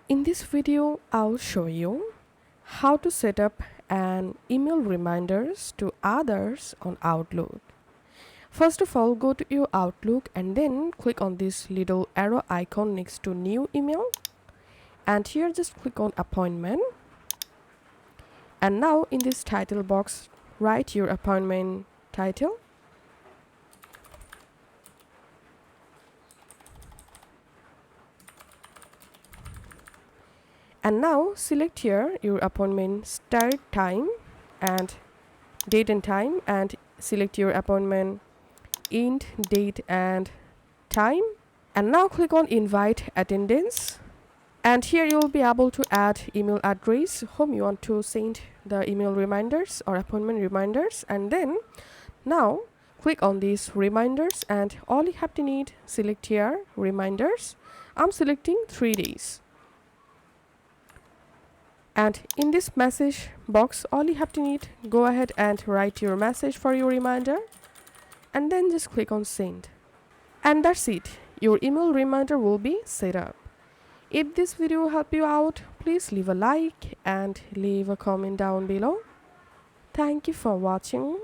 In this video, I'll show you how to set up an email reminders to others on Outlook. First of all, go to your Outlook and then click on this little arrow icon next to new email. And here just click on appointment. And now in this title box, write your appointment title. And now select here your appointment start time and date and time, and select your appointment end date and time. And now click on invite attendance. And here you will be able to add email address whom you want to send the email reminders or appointment reminders. And then now click on these reminders, and all you have to need, select here reminders. I'm selecting 3 days. And in this message box, all you have to need, go ahead and write your message for your reminder and then just click on send. And that's it. Your email reminder will be set up. If this video helped you out, please leave a like and leave a comment down below. Thank you for watching.